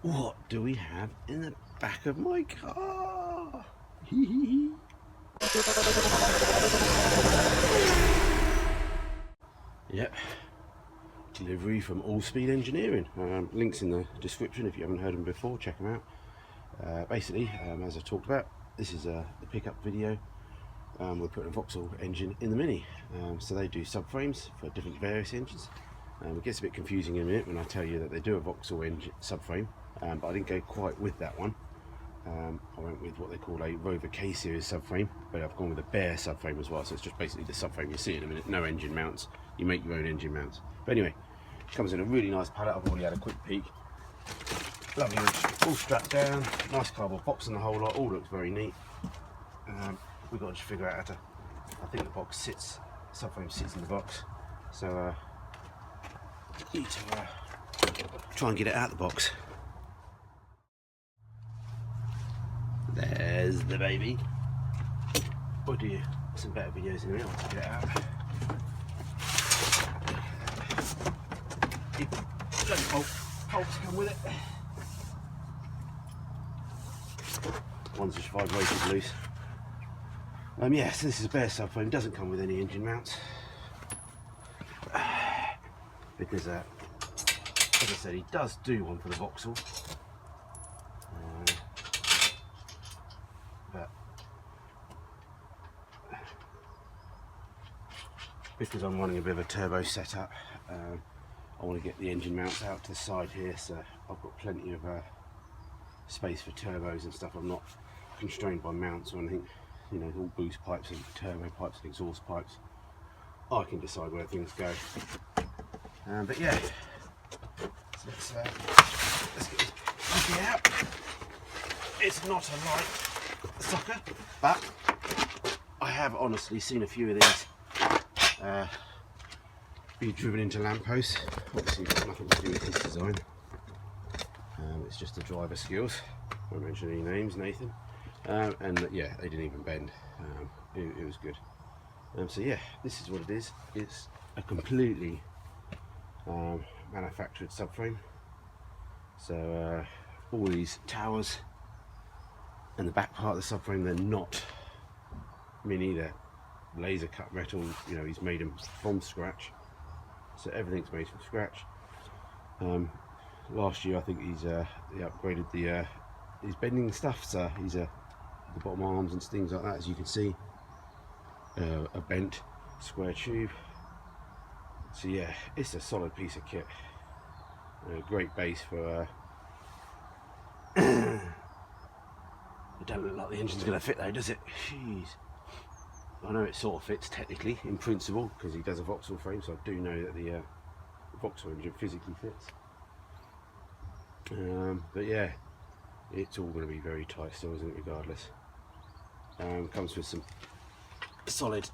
What do we have in the back of my car? Yep, delivery from Allspeed Engineering. Links in the description if you haven't heard them before, check them out. Basically, as I talked about, this is the pickup video. We're putting a Vauxhall engine in the Mini. So they do subframes for different various engines. It gets a bit confusing in a minute when I tell you that they do a Vauxhall engine subframe, but I didn't go quite with that one. I went with what they call a Rover K series subframe, but I've gone with a bare subframe as well, so it's just basically the subframe you see in a minute, no engine mounts. You make your own engine mounts. But anyway, it comes in a really nice pallet. I've already had a quick peek. Lovely, all strapped down, nice cardboard box and the whole lot, all looks very neat. We've got to just figure out how to, I think the box sits, subframe sits in the box, so need to try and get it out of the box. There's the baby. Or do you some better videos in a minute to get it out? Bloody bolts come with it. One's just vibrated loose. Yeah, so this is a bare subframe. Doesn't come with any engine mounts because, as I said, he does do one for the Vauxhall. But because I'm running a bit of a turbo setup, I want to get the engine mounts out to the side here, so I've got plenty of space for turbos and stuff. I'm not constrained by mounts or anything, you know, all boost pipes and turbo pipes and exhaust pipes. I can decide where things go. But yeah, so let's get this puppy out. It's not a light sucker, but I have honestly seen a few of these be driven into lampposts. Obviously got nothing to do with this design. It's just the driver skills. I won't mention any names, Nathan. And yeah, they didn't even bend. It was good. So yeah, this is what it is. It's a completely manufactured subframe. So all these towers and the back part of the subframe, they're not mini, they're laser cut metal. You know, he's made them from scratch. So everything's made from scratch. Last year I think he upgraded his bending stuff, so he's the bottom arms and things like that, as you can see, a bent square tube. So yeah, it's a solid piece of kit. A great base for it don't look like the engine's going to fit though, does it? Jeez. I know it sort of fits technically, in principle, because he does a Vauxhall frame, so I do know that the Vauxhall engine physically fits. But yeah, it's all going to be very tight still, isn't it, regardless. Comes with some solid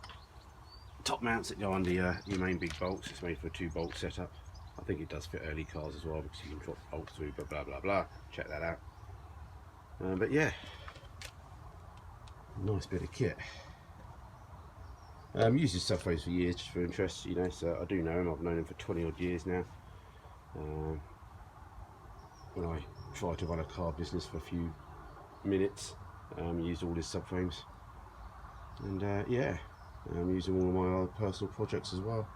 top mounts that go under your main big bolts. It's made for a 2-bolt setup. I think it does fit early cars as well, because you can drop bolts through, but blah blah blah. Check that out. But yeah, nice bit of kit. Used his subframes for years just for interest, you know, so I do know him. I've known him for 20 odd years now. When I tried to run a car business for a few minutes, used all his subframes, and yeah, used them all on my other personal projects as well.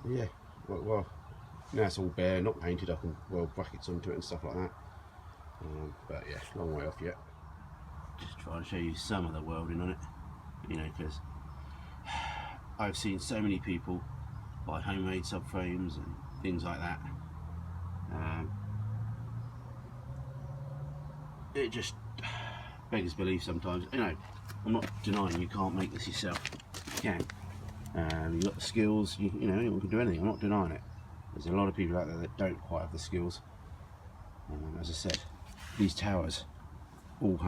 Yeah, well, now it's all bare, not painted. I can weld brackets onto it and stuff like that. But yeah, long way off yet. Just trying to show you some of the welding on it, you know, because I've seen so many people buy homemade subframes and things like that. It just beggars belief sometimes. You know, I'm not denying you can't make this yourself. You can. You've got the skills. You know, anyone can do anything. I'm not denying it. There's a lot of people out there that don't quite have the skills. As I said, these towers, all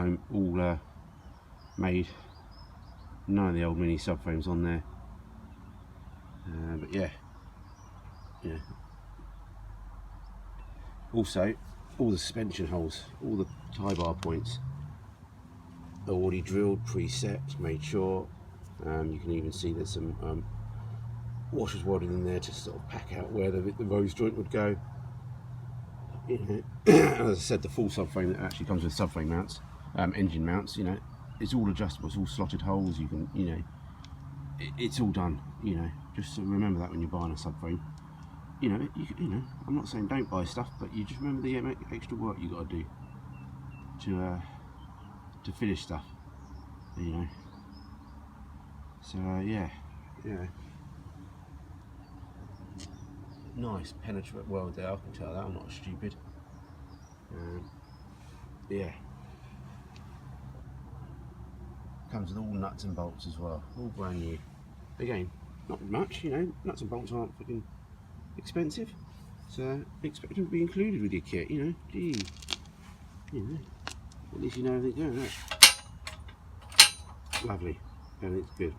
made. None of the old mini subframes on there. But yeah. Also, all the suspension holes, all the tie bar points are already drilled, preset, made sure. You can even see there's some washers welded in there to sort of pack out where the rose joint would go. you know, as I said, the full subframe that actually comes with subframe mounts, engine mounts, you know, it's all adjustable, it's all slotted holes, you can, you know, it's all done, you know, just remember that when you're buying a subframe. You know, you know, I'm not saying don't buy stuff, but you just remember the extra work you got to do to finish stuff, you know. So yeah, nice penetrate weld there. I can tell that I'm not stupid. Yeah, comes with all nuts and bolts as well, all brand new. Again, not much, you know. Nuts and bolts aren't fucking expensive, so expect them to be included with your kit, you know. Gee, you know, at least you know everything's going right. Lovely, and it's good.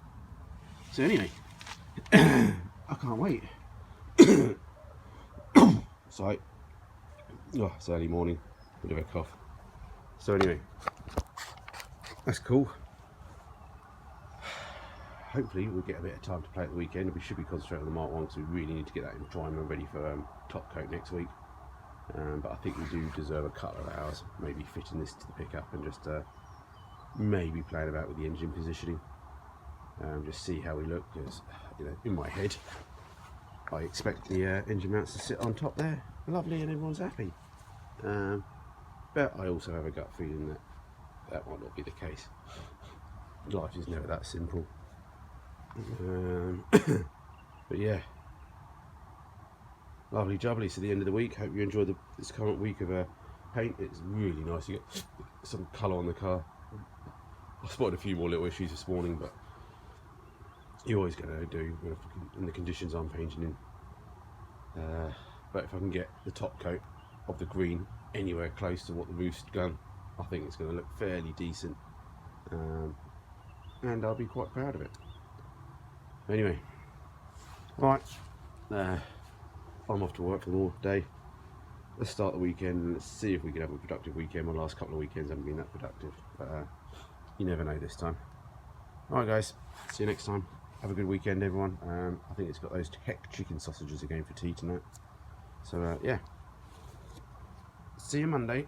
So anyway, I can't wait. So, oh, it's early morning, bit of a cough. So anyway, that's cool. Hopefully we'll get a bit of time to play at the weekend. We should be concentrating on the Mark 1 because we really need to get that in primer ready for top coat next week. But I think we do deserve a couple of hours, maybe fitting this to the pickup and just maybe playing about with the engine positioning. Just see how we look, because you know, in my head I expect the engine mounts to sit on top there, lovely, and everyone's happy. But I also have a gut feeling that that might not be the case. Life is never that simple. But yeah, lovely jubbly to the end of the week. Hope you enjoyed this current week of paint. It's really nice. You get some colour on the car. I spotted a few more little issues this morning, but you're always going to do in the conditions I'm painting in. But if I can get the top coat of the green anywhere close to what the roof's done, I think it's going to look fairly decent, and I'll be quite proud of it. Anyway, right, I'm off to work for more day. Let's start the weekend and let's see if we can have a productive weekend. My last couple of weekends haven't been that productive, but you never know this time. Alright guys, see you next time. Have a good weekend everyone. I think it's got those heck chicken sausages again for tea tonight. So yeah, see you Monday.